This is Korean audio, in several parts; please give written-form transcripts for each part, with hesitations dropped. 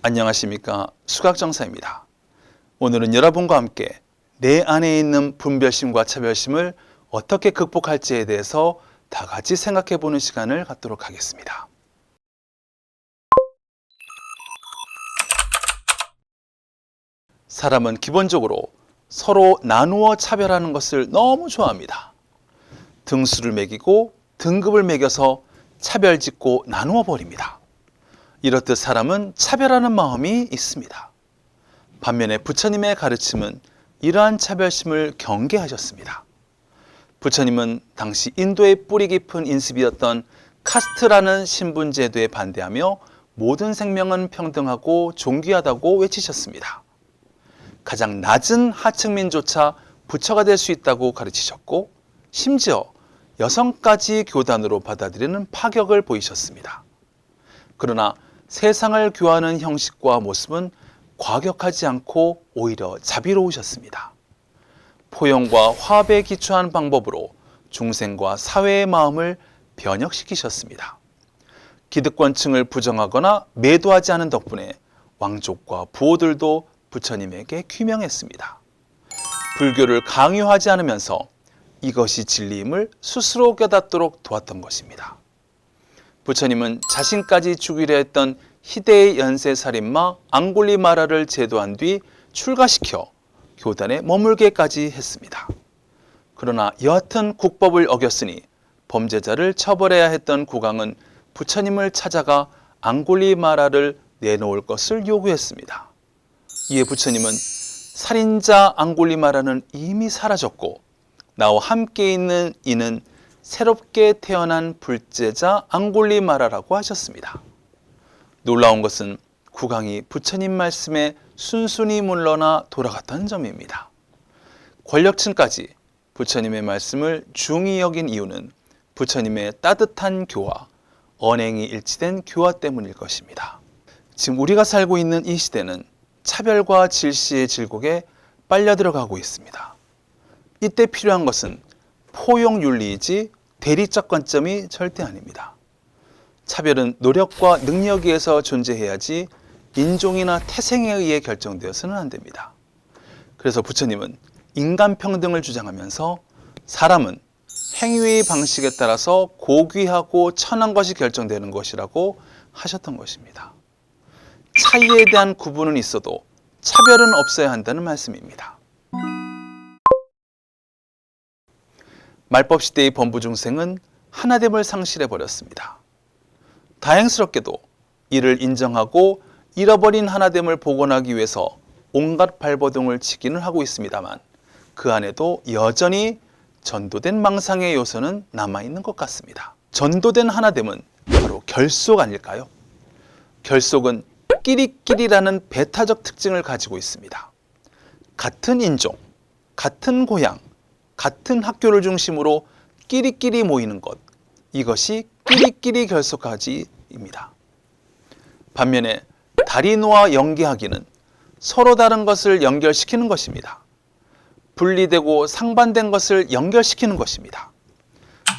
안녕하십니까, 수각정사입니다. 오늘은 여러분과 함께 내 안에 있는 분별심과 차별심을 어떻게 극복할지에 대해서 다 같이 생각해 보는 시간을 갖도록 하겠습니다. 사람은 기본적으로 서로 나누어 차별하는 것을 너무 좋아합니다. 등수를 매기고 등급을 매겨서 차별짓고 나누어 버립니다. 이렇듯 사람은 차별하는 마음이 있습니다. 반면에 부처님의 가르침은 이러한 차별심을 경계하셨습니다. 부처님은 당시 인도의 뿌리 깊은 인습이었던 카스트라는 신분제도에 반대하며 모든 생명은 평등하고 존귀하다고 외치셨습니다. 가장 낮은 하층민조차 부처가 될 수 있다고 가르치셨고, 심지어 여성까지 교단으로 받아들이는 파격을 보이셨습니다. 그러나 세상을 교화하는 형식과 모습은 과격하지 않고 오히려 자비로우셨습니다. 포용과 화합에 기초한 방법으로 중생과 사회의 마음을 변혁시키셨습니다. 기득권층을 부정하거나 매도하지 않은 덕분에 왕족과 부호들도 부처님에게 귀명했습니다. 불교를 강요하지 않으면서 이것이 진리임을 스스로 깨닫도록 도왔던 것입니다. 부처님은 자신까지 죽이려 했던 희대의 연쇄살인마 앙골리마라를 제도한 뒤 출가시켜 교단에 머물게까지 했습니다. 그러나 여하튼 국법을 어겼으니 범죄자를 처벌해야 했던 국왕은 부처님을 찾아가 앙골리마라를 내놓을 것을 요구했습니다. 이에 부처님은 살인자 앙골리마라는 이미 사라졌고 나와 함께 있는 이는 새롭게 태어난 불제자 앙골리마라라고 하셨습니다. 놀라운 것은 국왕이 부처님 말씀에 순순히 물러나 돌아갔던 점입니다. 권력층까지 부처님의 말씀을 중히 여긴 이유는 부처님의 따뜻한 교화, 언행이 일치된 교화 때문일 것입니다. 지금 우리가 살고 있는 이 시대는 차별과 질시의 질곡에 빨려 들어가고 있습니다. 이때 필요한 것은 포용윤리이지 대리적 관점이 절대 아닙니다. 차별은 노력과 능력에 의해서 존재해야지 인종이나 태생에 의해 결정되어서는 안 됩니다. 그래서 부처님은 인간평등을 주장하면서 사람은 행위의 방식에 따라서 고귀하고 천한 것이 결정되는 것이라고 하셨던 것입니다. 차이에 대한 구분은 있어도 차별은 없어야 한다는 말씀입니다. 말법시대의 범부중생은 하나됨을 상실해버렸습니다. 다행스럽게도 이를 인정하고 잃어버린 하나됨을 복원하기 위해서 온갖 발버둥을 치기는 하고 있습니다만 그 안에도 여전히 전도된 망상의 요소는 남아있는 것 같습니다. 전도된 하나됨은 바로 결속 아닐까요? 결속은 끼리끼리라는 배타적 특징을 가지고 있습니다. 같은 인종, 같은 고향, 같은 학교를 중심으로 끼리끼리 모이는 것, 이것이 끼리끼리 결속하지입니다. 반면에 다리노와 연계하기는 서로 다른 것을 연결시키는 것입니다. 분리되고 상반된 것을 연결시키는 것입니다.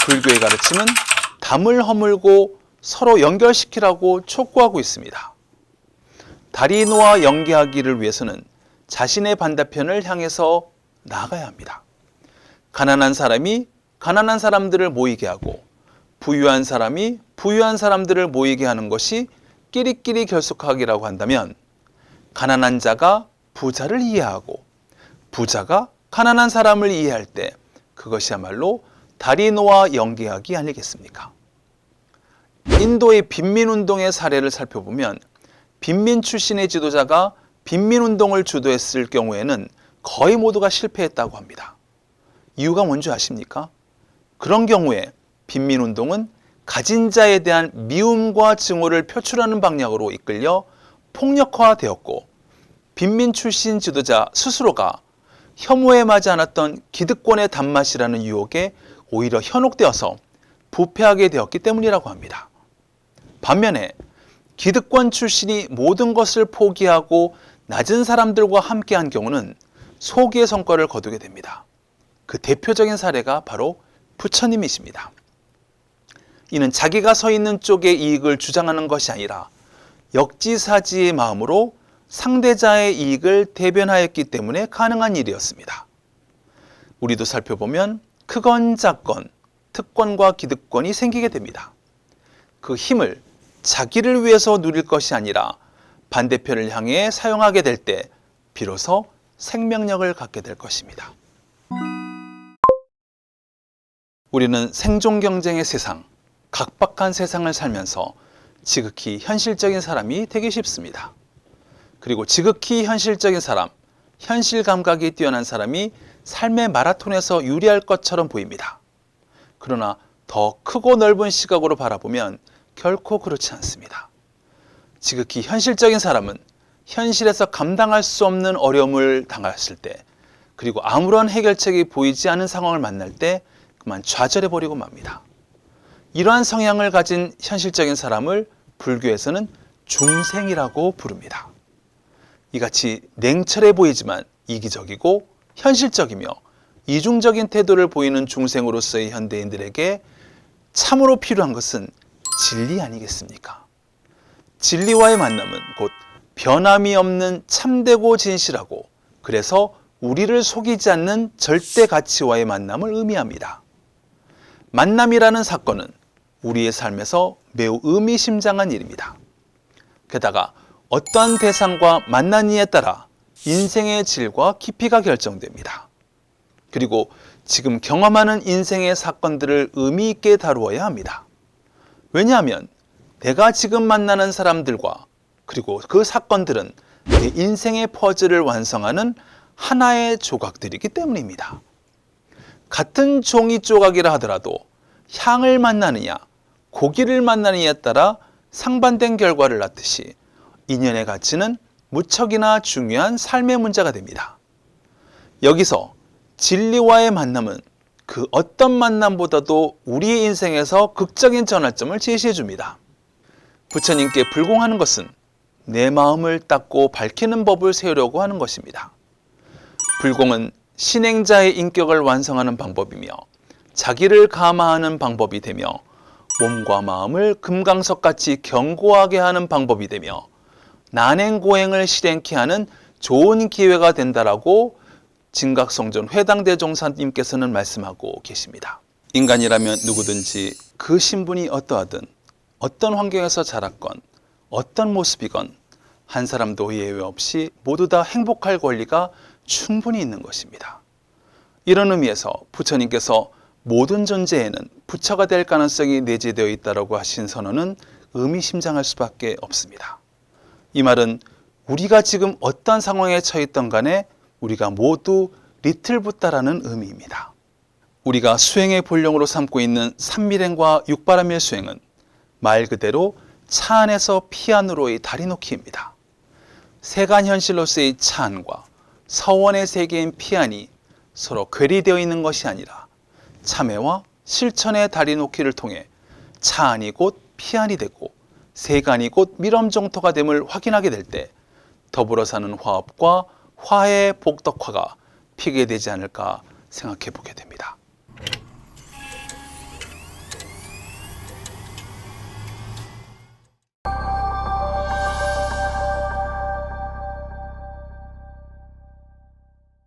불교의 가르침은 담을 허물고 서로 연결시키라고 촉구하고 있습니다. 다리노와 연계하기를 위해서는 자신의 반대편을 향해서 나아가야 합니다. 가난한 사람이 가난한 사람들을 모이게 하고 부유한 사람이 부유한 사람들을 모이게 하는 것이 끼리끼리 결속하기라고 한다면 가난한 자가 부자를 이해하고 부자가 가난한 사람을 이해할 때 그것이야말로 다리노와 연계하기 아니겠습니까? 인도의 빈민운동의 사례를 살펴보면 빈민 출신의 지도자가 빈민운동을 주도했을 경우에는 거의 모두가 실패했다고 합니다. 이유가 뭔지 아십니까? 그런 경우에 빈민운동은 가진 자에 대한 미움과 증오를 표출하는 방향으로 이끌려 폭력화되었고 빈민 출신 지도자 스스로가 혐오에 맞지 않았던 기득권의 단맛이라는 유혹에 오히려 현혹되어서 부패하게 되었기 때문이라고 합니다. 반면에 기득권 출신이 모든 것을 포기하고 낮은 사람들과 함께한 경우는 소기의 성과를 거두게 됩니다. 그 대표적인 사례가 바로 부처님이십니다. 이는 자기가 서 있는 쪽의 이익을 주장하는 것이 아니라 역지사지의 마음으로 상대자의 이익을 대변하였기 때문에 가능한 일이었습니다. 우리도 살펴보면 크건 작건, 특권과 기득권이 생기게 됩니다. 그 힘을 자기를 위해서 누릴 것이 아니라 반대편을 향해 사용하게 될 때 비로소 생명력을 갖게 될 것입니다. 우리는 생존 경쟁의 세상, 각박한 세상을 살면서 지극히 현실적인 사람이 되기 쉽습니다. 그리고 지극히 현실적인 사람, 현실 감각이 뛰어난 사람이 삶의 마라톤에서 유리할 것처럼 보입니다. 그러나 더 크고 넓은 시각으로 바라보면 결코 그렇지 않습니다. 지극히 현실적인 사람은 현실에서 감당할 수 없는 어려움을 당했을 때, 그리고 아무런 해결책이 보이지 않은 상황을 만날 때 그만 좌절해버리고 맙니다. 이러한 성향을 가진 현실적인 사람을 불교에서는 중생이라고 부릅니다. 이같이 냉철해 보이지만 이기적이고 현실적이며 이중적인 태도를 보이는 중생으로서의 현대인들에게 참으로 필요한 것은 진리 아니겠습니까? 진리와의 만남은 곧 변함이 없는 참되고 진실하고, 그래서 우리를 속이지 않는 절대 가치와의 만남을 의미합니다. 만남이라는 사건은 우리의 삶에서 매우 의미심장한 일입니다. 게다가 어떠한 대상과 만나느냐에 따라 인생의 질과 깊이가 결정됩니다. 그리고 지금 경험하는 인생의 사건들을 의미 있게 다루어야 합니다. 왜냐하면 내가 지금 만나는 사람들과 그리고 그 사건들은 내 인생의 퍼즐을 완성하는 하나의 조각들이기 때문입니다. 같은 종이 조각이라 하더라도 향을 만나느냐, 고기를 만나느냐에 따라 상반된 결과를 낳듯이 인연의 가치는 무척이나 중요한 삶의 문제가 됩니다. 여기서 진리와의 만남은 그 어떤 만남보다도 우리의 인생에서 극적인 전환점을 제시해 줍니다. 부처님께 불공하는 것은 내 마음을 닦고 밝히는 법을 세우려고 하는 것입니다. 불공은 신행자의 인격을 완성하는 방법이며 자기를 감화하는 방법이 되며 몸과 마음을 금강석같이 견고하게 하는 방법이 되며 난행고행을 실행케 하는 좋은 기회가 된다라고 진각성존 회당대종사님께서는 말씀하고 계십니다. 인간이라면 누구든지 그 신분이 어떠하든 어떤 환경에서 자랐건 어떤 모습이건 한 사람도 예외 없이 모두 다 행복할 권리가 충분히 있는 것입니다. 이런 의미에서 부처님께서 모든 존재에는 부처가 될 가능성이 내재되어 있다고 하신 선언은 의미심장할 수밖에 없습니다. 이 말은 우리가 지금 어떤 상황에 처했던 간에 우리가 모두 리틀 부다라는 의미입니다. 우리가 수행의 본령으로 삼고 있는 삼밀행과 육바라밀 수행은 말 그대로 차 안에서 피 안으로의 다리 놓기입니다. 세간 현실로서의 차 안과 서원의 세계인 피 안이 서로 괴리되어 있는 것이 아니라 참회와 실천의 다리 놓기를 통해 차 안이 곧 피 안이 되고 세간이 곧 미럼정토가 됨을 확인하게 될 때 더불어 사는 화합과 화해의 복덕화가 피게 되지 않을까 생각해 보게 됩니다.